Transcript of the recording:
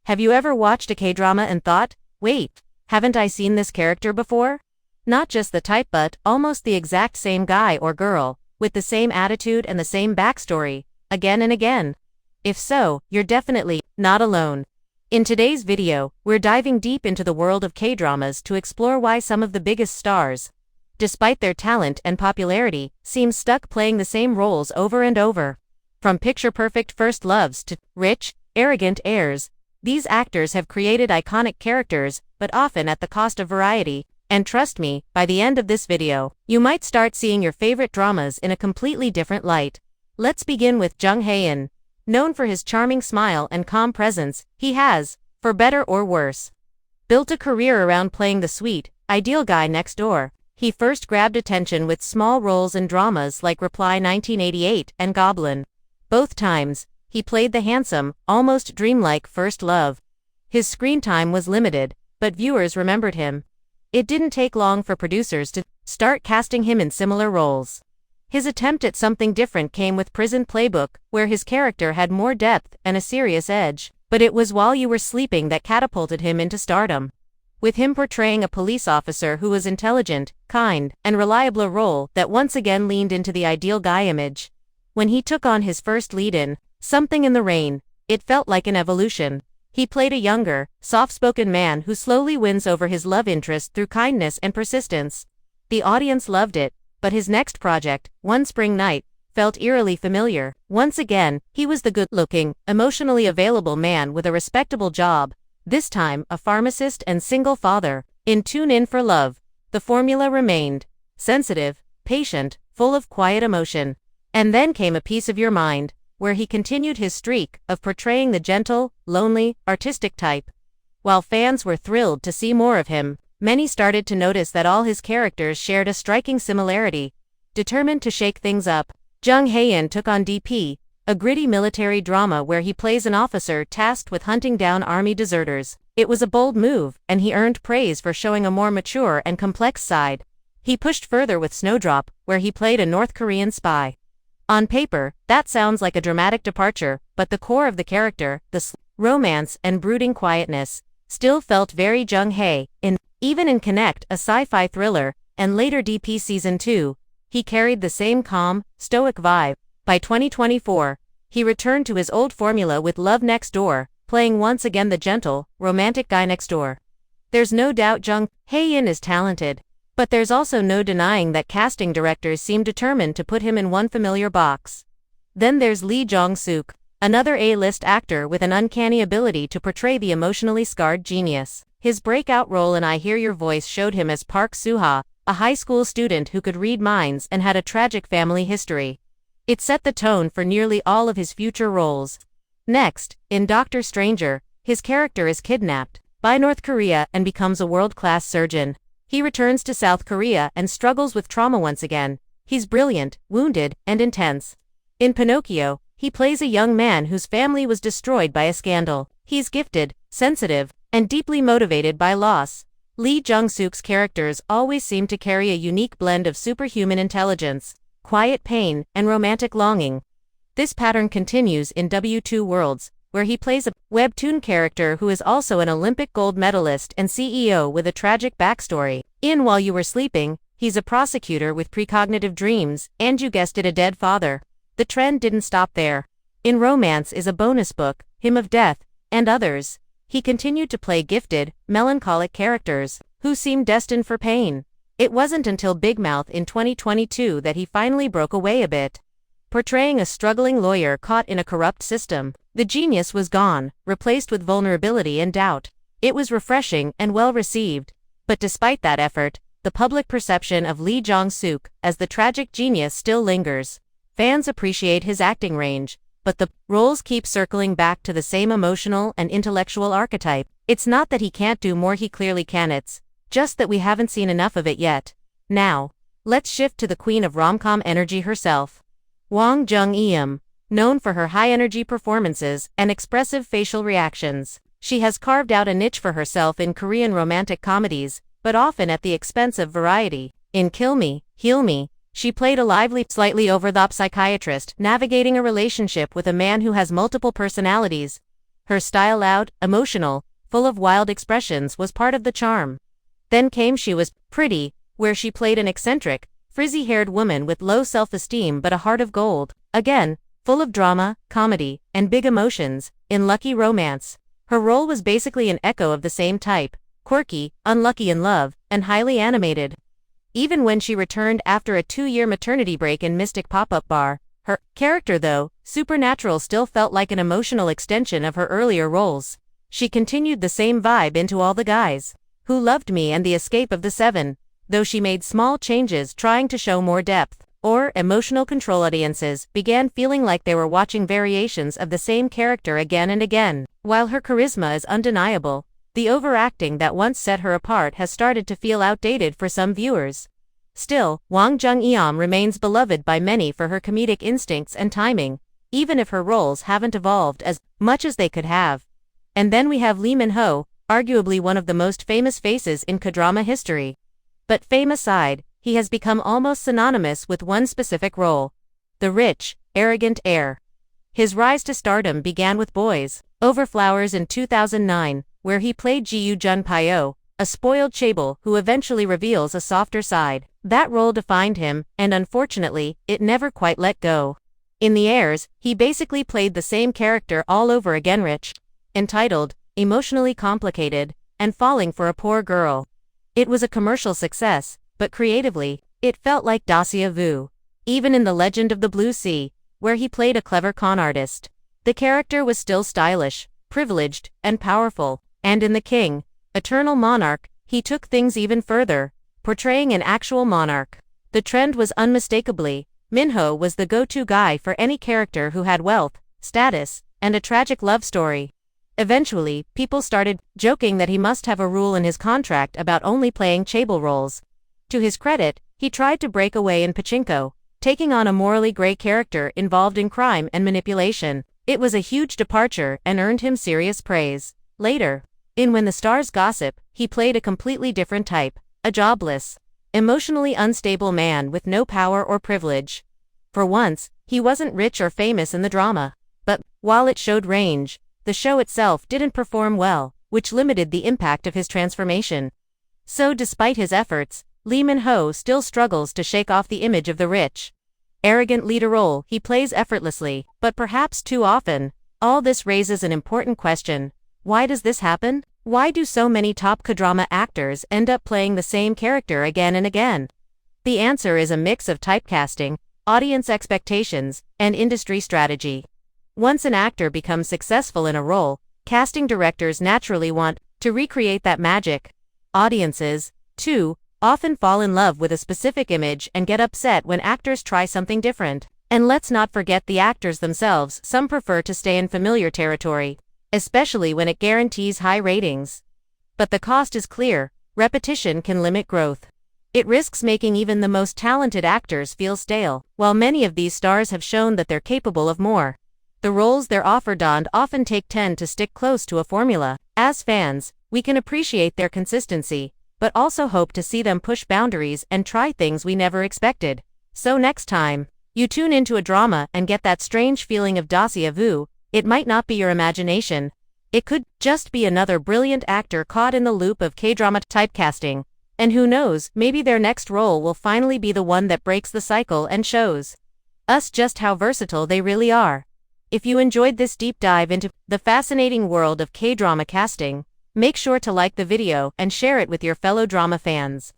Have you ever watched a K-drama and thought, wait, haven't I seen this character before? Not just the type but almost the exact same guy or girl, with the same attitude and the same backstory, again and again. If so, you're definitely not alone. In today's video, we're diving deep into the world of K-dramas to explore why some of the biggest stars, despite their talent and popularity, seem stuck playing the same roles over and over. From picture-perfect first loves to rich, arrogant heirs, these actors have created iconic characters, but often at the cost of variety. And trust me, by the end of this video, you might start seeing your favorite dramas in a completely different light. Let's begin with Jung Hae-in. Known for his charming smile and calm presence, he has, for better or worse, built a career around playing the sweet, ideal guy next door. He first grabbed attention with small roles in dramas like Reply 1988 and Goblin. Both times, he played the handsome, almost dreamlike first love. His screen time was limited, but viewers remembered him. It didn't take long for producers to start casting him in similar roles. His attempt at something different came with Prison Playbook, where his character had more depth and a serious edge, but it was While You Were Sleeping that catapulted him into stardom. With him portraying a police officer who was intelligent, kind, and reliable, a role that once again leaned into the ideal guy image. When he took on his first lead in Something in the Rain, it felt like an evolution. He played a younger, soft-spoken man who slowly wins over his love interest through kindness and persistence. The audience loved it, but his next project, One Spring Night, felt eerily familiar. Once again, he was the good-looking, emotionally available man with a respectable job, this time a pharmacist and single father. In Tune In for Love, the formula remained sensitive, patient, full of quiet emotion. And then came A Piece of Your Mind, where he continued his streak of portraying the gentle, lonely, artistic type. While fans were thrilled to see more of him, many started to notice that all his characters shared a striking similarity. Determined to shake things up, Jung Hae-in took on DP, a gritty military drama where he plays an officer tasked with hunting down army deserters. It was a bold move, and he earned praise for showing a more mature and complex side. He pushed further with Snowdrop, where he played a North Korean spy. On paper, that sounds like a dramatic departure, but the core of the character, the romance and brooding quietness, still felt very Jung Hae-in. Even in Connect, a sci-fi thriller, and later DP Season 2, he carried the same calm, stoic vibe. By 2024, he returned to his old formula with Love Next Door, playing once again the gentle, romantic guy next door. There's no doubt Jung Hae-in is talented, but there's also no denying that casting directors seem determined to put him in one familiar box. Then there's Lee Jong-suk, another A-list actor with an uncanny ability to portray the emotionally scarred genius. His breakout role in I Hear Your Voice showed him as Park Soo-ha, a high school student who could read minds and had a tragic family history. It set the tone for nearly all of his future roles. Next, in Dr. Stranger, his character is kidnapped by North Korea and becomes a world-class surgeon. He returns to South Korea and struggles with trauma once again. He's brilliant, wounded, and intense. In Pinocchio, he plays a young man whose family was destroyed by a scandal. He's gifted, sensitive, and deeply motivated by loss. Lee Jung-suk's characters always seem to carry a unique blend of superhuman intelligence, quiet pain, and romantic longing. This pattern continues in W2 Worlds, where he plays a webtoon character who is also an Olympic gold medalist and CEO with a tragic backstory. In While You Were Sleeping, he's a prosecutor with precognitive dreams, and you guessed it, a dead father. The trend didn't stop there. In Romance is a bonus book, Hymn of Death, and others, he continued to play gifted, melancholic characters who seemed destined for pain. It wasn't until Big Mouth in 2022 that he finally broke away a bit. Portraying a struggling lawyer caught in a corrupt system, the genius was gone, replaced with vulnerability and doubt. It was refreshing and well received. But despite that effort, the public perception of Lee Jong-suk as the tragic genius still lingers. Fans appreciate his acting range, but the roles keep circling back to the same emotional and intellectual archetype. It's not that he can't do more, he clearly can, it's just that we haven't seen enough of it yet. Now, let's shift to the queen of rom-com energy herself. Wang Jung-eum. Known for her high-energy performances and expressive facial reactions, she has carved out a niche for herself in Korean romantic comedies, but often at the expense of variety. In Kill Me, Heal Me, she played a lively, slightly over-the-top psychiatrist navigating a relationship with a man who has multiple personalities. Her style, loud, emotional, full of wild expressions, was part of the charm. Then came She Was Pretty, where she played an eccentric, frizzy-haired woman with low self-esteem but a heart of gold. Again, full of drama, comedy, and big emotions. In Lucky Romance, her role was basically an echo of the same type: quirky, unlucky in love, and highly animated. Even when she returned after a 2-year maternity break in Mystic Pop-Up Bar, her character, though supernatural, still felt like an emotional extension of her earlier roles. She continued the same vibe into All the Guys Who Loved Me and The Escape of the Seven, though she made small changes trying to show more depth or emotional control. Audiences began feeling like they were watching variations of the same character again and again. While her charisma is undeniable, the overacting that once set her apart has started to feel outdated for some viewers. Still, Wang Jung-eom remains beloved by many for her comedic instincts and timing, even if her roles haven't evolved as much as they could have. And then we have Lee Min-ho, arguably one of the most famous faces in Kdrama history. But fame aside, he has become almost synonymous with one specific role: the rich, arrogant heir. His rise to stardom began with Boys Over Flowers in 2009, where he played Ji-Yoo Junpyo, a spoiled chaebol who eventually reveals a softer side. That role defined him, and unfortunately, it never quite let go. In The Heirs, he basically played the same character all over again: rich, entitled, emotionally complicated, and falling for a poor girl. It was a commercial success, but creatively, it felt like déjà vu. Even in The Legend of the Blue Sea, where he played a clever con artist, the character was still stylish, privileged, and powerful. And in The King, Eternal Monarch, he took things even further, portraying an actual monarch. The trend was unmistakably, Min-ho was the go-to guy for any character who had wealth, status, and a tragic love story. Eventually, people started joking that he must have a rule in his contract about only playing chaebol roles. To his credit, he tried to break away in Pachinko, taking on a morally gray character involved in crime and manipulation. It was a huge departure and earned him serious praise. Later, in When the Stars Gossip, he played a completely different type: a jobless, emotionally unstable man with no power or privilege. For once, he wasn't rich or famous in the drama. But, while it showed range, the show itself didn't perform well, which limited the impact of his transformation. So despite his efforts, Lee Min-ho still struggles to shake off the image of the rich, arrogant leader role he plays effortlessly, but perhaps too often. All this raises an important question: why does this happen? Why do so many top Kdrama actors end up playing the same character again and again? The answer is a mix of typecasting, audience expectations, and industry strategy. Once an actor becomes successful in a role, casting directors naturally want to recreate that magic. Audiences, too, often fall in love with a specific image and get upset when actors try something different. And let's not forget the actors themselves. Some prefer to stay in familiar territory, especially when it guarantees high ratings. But the cost is clear: repetition can limit growth. It risks making even the most talented actors feel stale. While many of these stars have shown that they're capable of more, the roles they're offered often tend to stick close to a formula. As fans, we can appreciate their consistency, but also hope to see them push boundaries and try things we never expected. So next time you tune into a drama and get that strange feeling of déjà vu, it might not be your imagination. It could just be another brilliant actor caught in the loop of K-drama typecasting. And who knows, maybe their next role will finally be the one that breaks the cycle and shows us just how versatile they really are. If you enjoyed this deep dive into the fascinating world of K-drama casting, make sure to like the video and share it with your fellow drama fans.